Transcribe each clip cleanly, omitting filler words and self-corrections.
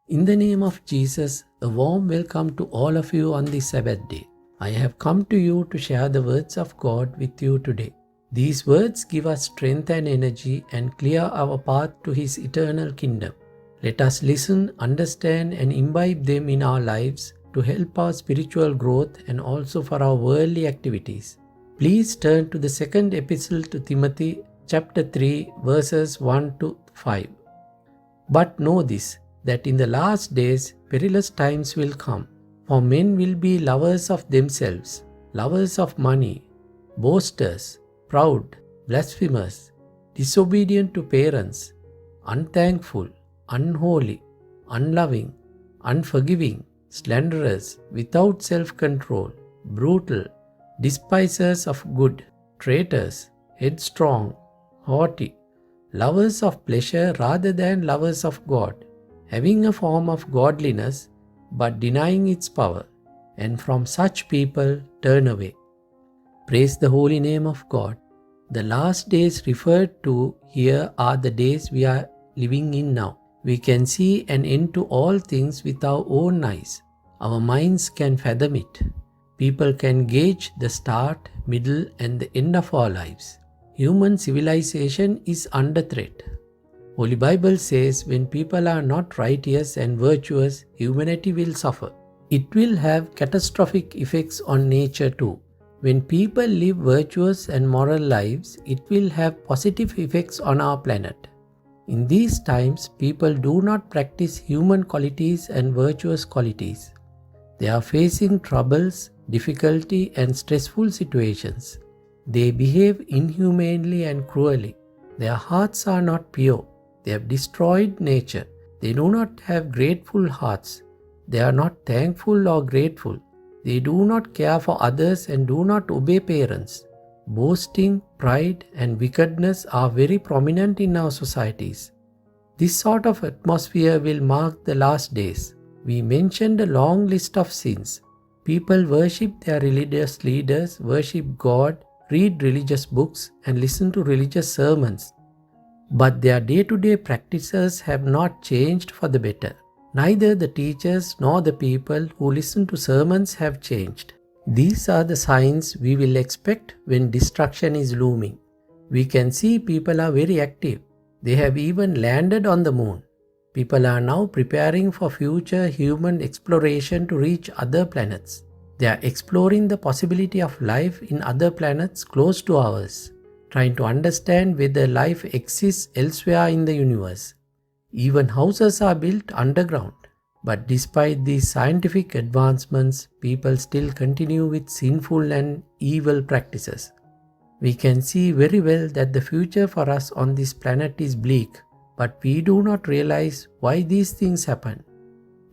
In the name of Jesus, a warm welcome to all of you on this Sabbath day. I have come to you to share the words of God with you today. These words give us strength and energy and clear our path to His eternal kingdom. Let us listen, understand, and imbibe them in our lives to help our spiritual growth and also for our worldly activities. Please turn to the second epistle to Timothy, chapter 3, verses 1 to 5. But know this, that in the last days perilous times will come. For men will be lovers of themselves, lovers of money, boasters, proud, blasphemers, disobedient to parents, unthankful, unholy, unloving, unforgiving, slanderers, without self-control, brutal, despisers of good, traitors, headstrong, haughty, lovers of pleasure rather than lovers of God, having a form of godliness but denying its power, and from such people turn away. Praise the holy name of God. The last days referred to here are the days we are living in now. We can see an end to all things with our own eyes. Our minds can fathom it. People can gauge the start, middle, and the end of our lives. Human civilization is under threat. Holy Bible says when people are not righteous and virtuous, humanity will suffer. It will have catastrophic effects on nature too. When people live virtuous and moral lives, it will have positive effects on our planet. In these times, people do not practice human qualities and virtuous qualities. They are facing troubles, difficulty, and stressful situations. They behave inhumanely and cruelly. Their hearts are not pure. They have destroyed nature. They do not have grateful hearts. They are not thankful or grateful. They do not care for others and do not obey parents. Boasting, pride, and wickedness are very prominent in our societies. This sort of atmosphere will mark the last days. We mentioned a long list of sins. People worship their religious leaders, worship God, read religious books, and listen to religious sermons. But their day-to-day practices have not changed for the better. Neither the teachers nor the people who listen to sermons have changed. These are the signs we will expect when destruction is looming. We can see people are very active. They have even landed on the moon. People are now preparing for future human exploration to reach other planets. They are exploring the possibility of life in other planets close to ours, trying to understand whether life exists elsewhere in the universe. Even houses are built underground. But despite these scientific advancements, people still continue with sinful and evil practices. We can see very well that the future for us on this planet is bleak, but we do not realize why these things happen.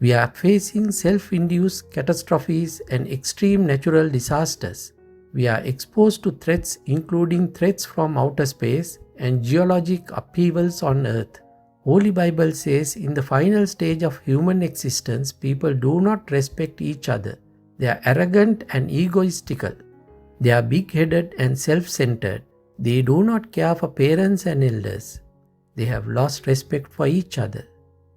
We are facing self-induced catastrophes and extreme natural disasters. We are exposed to threats including threats from outer space and geologic upheavals on Earth. Holy Bible says in the final stage of human existence, people do not respect each other. They are arrogant and egoistical. They are big-headed and self-centered. They do not care for parents and elders. They have lost respect for each other.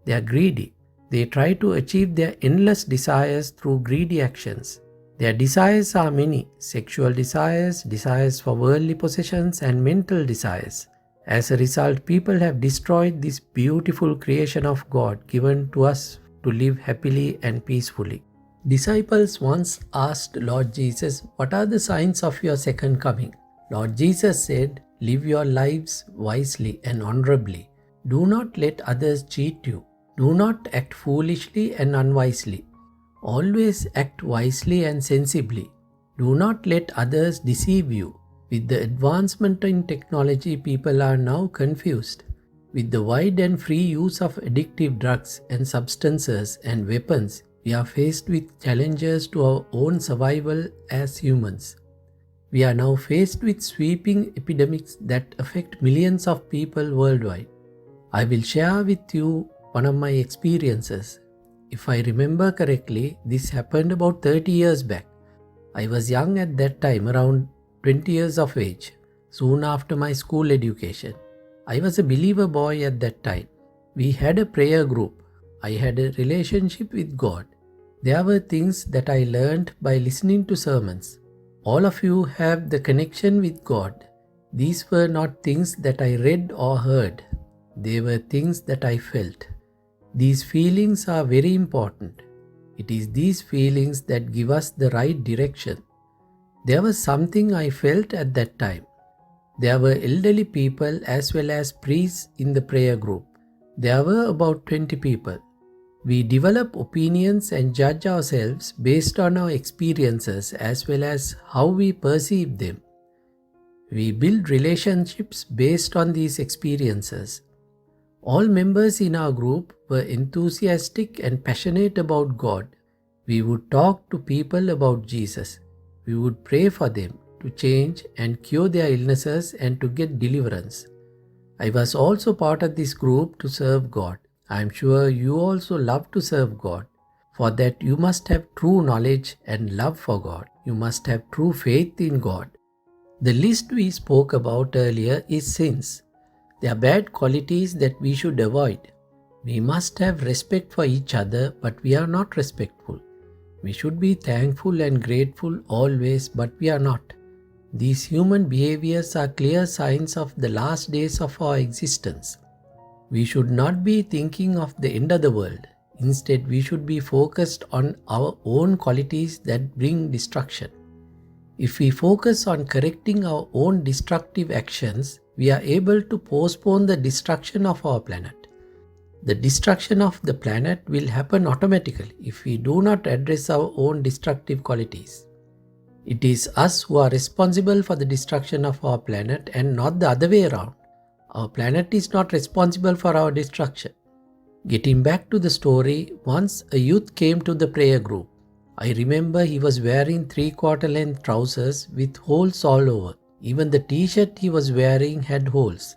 They are greedy. They try to achieve their endless desires through greedy actions. Their desires are many: sexual desires, desires for worldly possessions, and mental desires. As a result, people have destroyed this beautiful creation of God given to us to live happily and peacefully. Disciples once asked Lord Jesus, "What are the signs of your second coming?" Lord Jesus said, "Live your lives wisely and honorably. Do not let others cheat you. Do not act foolishly and unwisely. Always act wisely and sensibly. Do not let others deceive you." With the advancement in technology, people are now confused. With the wide and free use of addictive drugs and substances and weapons, we are faced with challenges to our own survival as humans. We are now faced with sweeping epidemics that affect millions of people worldwide. I will share with you one of my experiences. If I remember correctly, this happened about 30 years back. I was young at that time, around 20 years of age, soon after my school education. I was a believer boy at that time. We had a prayer group. I had a relationship with God. There were things that I learned by listening to sermons. All of you have the connection with God. These were not things that I read or heard. They were things that I felt. These feelings are very important. It is these feelings that give us the right direction. There was something I felt at that time. There were elderly people as well as priests in the prayer group. There were about 20 people. We develop opinions and judge ourselves based on our experiences as well as how we perceive them. We build relationships based on these experiences. All members in our group were enthusiastic and passionate about God. We would talk to people about Jesus. We would pray for them to change and cure their illnesses and to get deliverance. I was also part of this group to serve God. I am sure you also love to serve God. For that you must have true knowledge and love for God. You must have true faith in God. The list we spoke about earlier is sins. They are bad qualities that we should avoid. We must have respect for each other, but we are not respectful. We should be thankful and grateful always, but we are not. These human behaviors are clear signs of the last days of our existence. We should not be thinking of the end of the world. Instead, we should be focused on our own qualities that bring destruction. If we focus on correcting our own destructive actions, we are able to postpone the destruction of our planet. The destruction of the planet will happen automatically if we do not address our own destructive qualities. It is us who are responsible for the destruction of our planet and not the other way around. Our planet is not responsible for our destruction. Getting back to the story, once a youth came to the prayer group. I remember he was wearing 3/4 length trousers with holes all over. Even the t-shirt he was wearing had holes.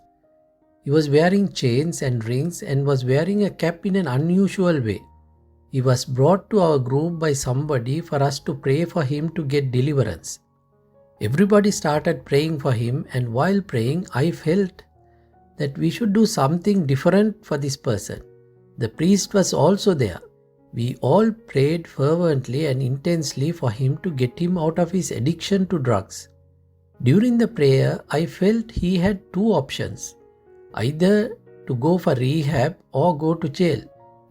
He was wearing chains and rings and was wearing a cap in an unusual way. He was brought to our group by somebody for us to pray for him to get deliverance. Everybody started praying for him, and while praying, I felt that we should do something different for this person. The priest was also there. We all prayed fervently and intensely for him to get him out of his addiction to drugs. During the prayer, I felt he had two options, either to go for rehab or go to jail.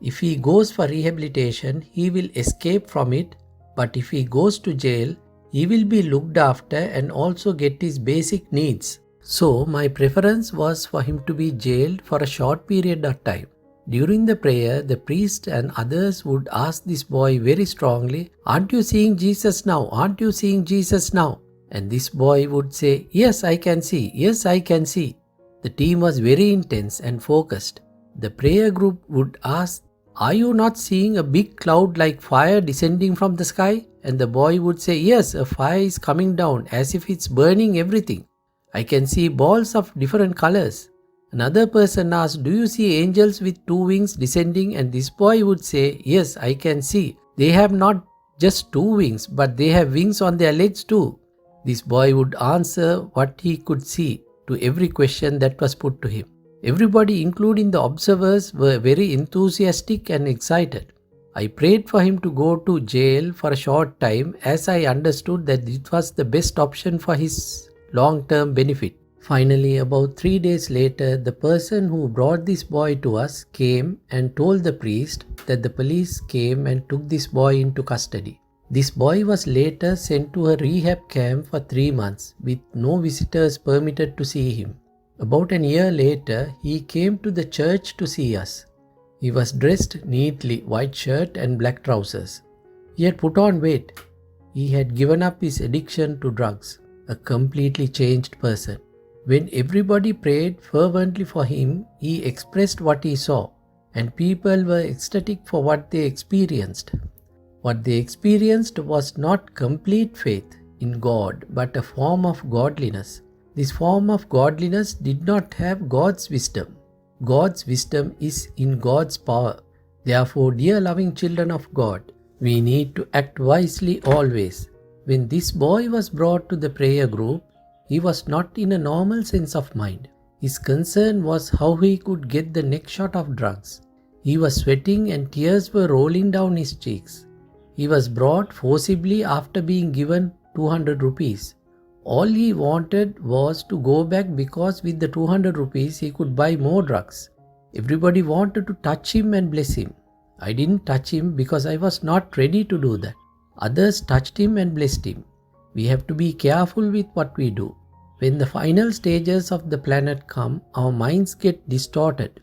If he goes for rehabilitation, he will escape from it, but if he goes to jail, he will be looked after and also get his basic needs. So my preference was for him to be jailed for a short period of time. During the prayer, the priest and others would ask this boy very strongly, "Aren't you seeing Jesus now? Aren't you seeing Jesus now?" And this boy would say, "Yes, I can see. Yes, I can see." The team was very intense and focused. The prayer group would ask, "Are you not seeing a big cloud like fire descending from the sky?" And the boy would say, "Yes, a fire is coming down as if it's burning everything. I can see balls of different colors." Another person asked, "Do you see angels with 2 wings descending?" And this boy would say, "Yes, I can see. They have not just 2 wings, but they have wings on their legs too." This boy would answer what he could see to every question that was put to him. Everybody, including the observers, were very enthusiastic and excited. I prayed for him to go to jail for a short time, as I understood that it was the best option for his long-term benefit. Finally, about 3 days later, the person who brought this boy to us came and told the priest that the police came and took this boy into custody. This boy was later sent to a rehab camp for 3 months with no visitors permitted to see him. About a year later, he came to the church to see us. He was dressed neatly, white shirt and black trousers. He had put on weight. He had given up his addiction to drugs, a completely changed person. When everybody prayed fervently for him, he expressed what he saw, and people were ecstatic for what they experienced. What they experienced was not complete faith in God, but a form of godliness. This form of godliness did not have God's wisdom. God's wisdom is in God's power. Therefore, dear loving children of God, we need to act wisely always. When this boy was brought to the prayer group, he was not in a normal sense of mind. His concern was how he could get the next shot of drugs. He was sweating and tears were rolling down his cheeks. He was brought forcibly after being given 200 rupees. All he wanted was to go back because with the 200 rupees he could buy more drugs. Everybody wanted to touch him and bless him. I didn't touch him because I was not ready to do that. Others touched him and blessed him. We have to be careful with what we do. When the final stages of the planet come, our minds get distorted.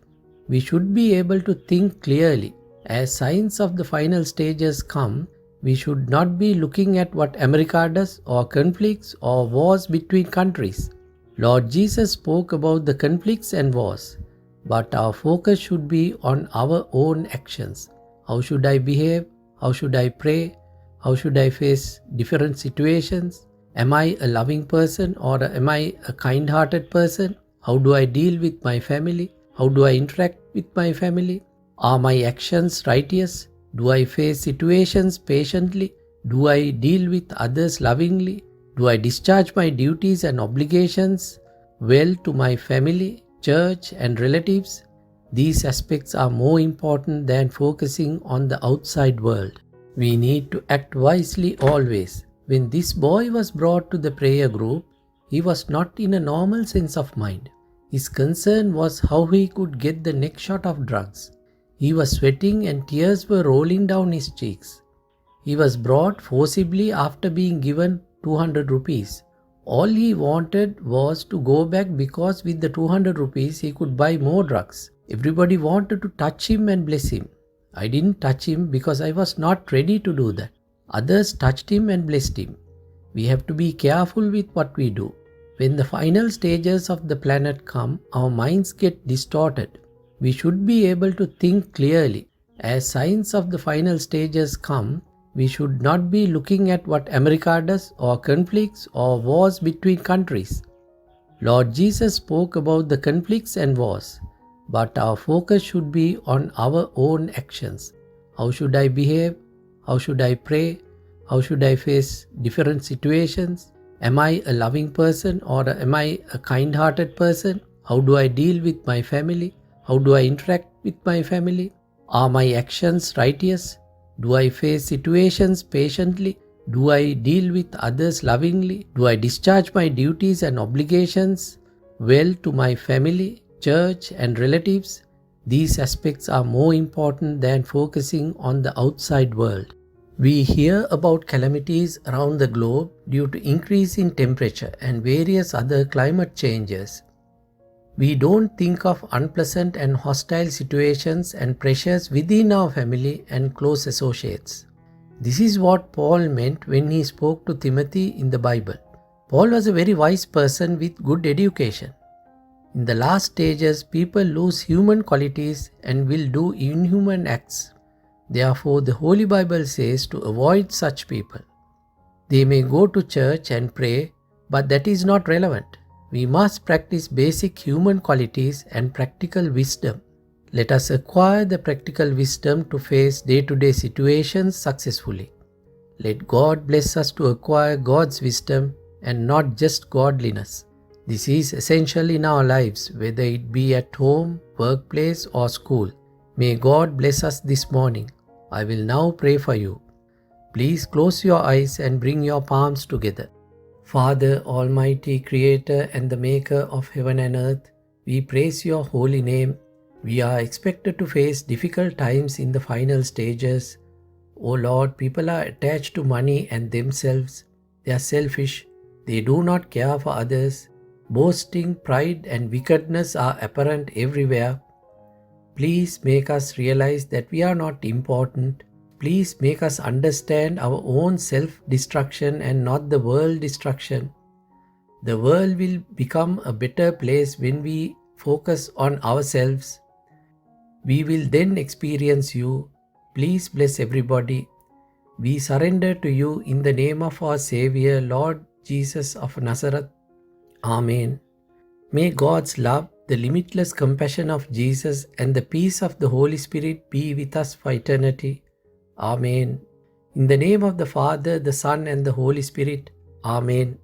We should be able to think clearly. As signs of the final stages come, we should not be looking at what America does or conflicts or wars between countries. Lord Jesus spoke about the conflicts and wars, but our focus should be on our own actions. How should I behave? How should I pray? How should I face different situations? Am I a loving person or am I a kind-hearted person? How do I deal with my family? How do I interact with my family? Are my actions righteous? Do I face situations patiently? Do I deal with others lovingly? Do I discharge my duties and obligations well to my family, church, and relatives? These aspects are more important than focusing on the outside world. We need to act wisely always. When this boy was brought to the prayer group, he was not in a normal sense of mind. His concern was how he could get the next shot of drugs. He was sweating and tears were rolling down his cheeks. He was brought forcibly after being given 200 rupees. All he wanted was to go back because with the 200 rupees he could buy more drugs. Everybody wanted to touch him and bless him. I didn't touch him because I was not ready to do that. Others touched him and blessed him. We have to be careful with what we do. When the final stages of the planet come, our minds get distorted. We should be able to think clearly. As signs of the final stages come, we should not be looking at what America does or conflicts or wars between countries. Lord Jesus spoke about the conflicts and wars, but our focus should be on our own actions. How should I behave? How should I pray? How should I face different situations? Am I a loving person or am I a kind-hearted person? How do I deal with my family? How do I interact with my family? Are my actions righteous? Do I face situations patiently? Do I deal with others lovingly? Do I discharge my duties and obligations well to my family, church, and relatives? These aspects are more important than focusing on the outside world. We hear about calamities around the globe due to increase in temperature and various other climate changes. We don't think of unpleasant and hostile situations and pressures within our family and close associates. This is what Paul meant when he spoke to Timothy in the Bible. Paul was a very wise person with good education. In the last stages, people lose human qualities and will do inhuman acts. Therefore, the Holy Bible says to avoid such people. They may go to church and pray, but that is not relevant. We must practice basic human qualities and practical wisdom. Let us acquire the practical wisdom to face day-to-day situations successfully. Let God bless us to acquire God's wisdom and not just godliness. This is essential in our lives, whether it be at home, workplace, or school. May God bless us this morning. I will now pray for you. Please close your eyes and bring your palms together. Father, Almighty Creator and the Maker of heaven and earth, we praise your holy name. We are expected to face difficult times in the final stages. O Lord, people are attached to money and themselves. They are selfish. They do not care for others. Boasting, pride, and wickedness are apparent everywhere. Please make us realize that we are not important. Please make us understand our own self-destruction and not the world destruction. The world will become a better place when we focus on ourselves. We will then experience you. Please bless everybody. We surrender to you in the name of our Savior, Lord Jesus of Nazareth. Amen. May God's love, the limitless compassion of Jesus, and the peace of the Holy Spirit be with us for eternity. Amen. In the name of the Father, the Son, and the Holy Spirit. Amen.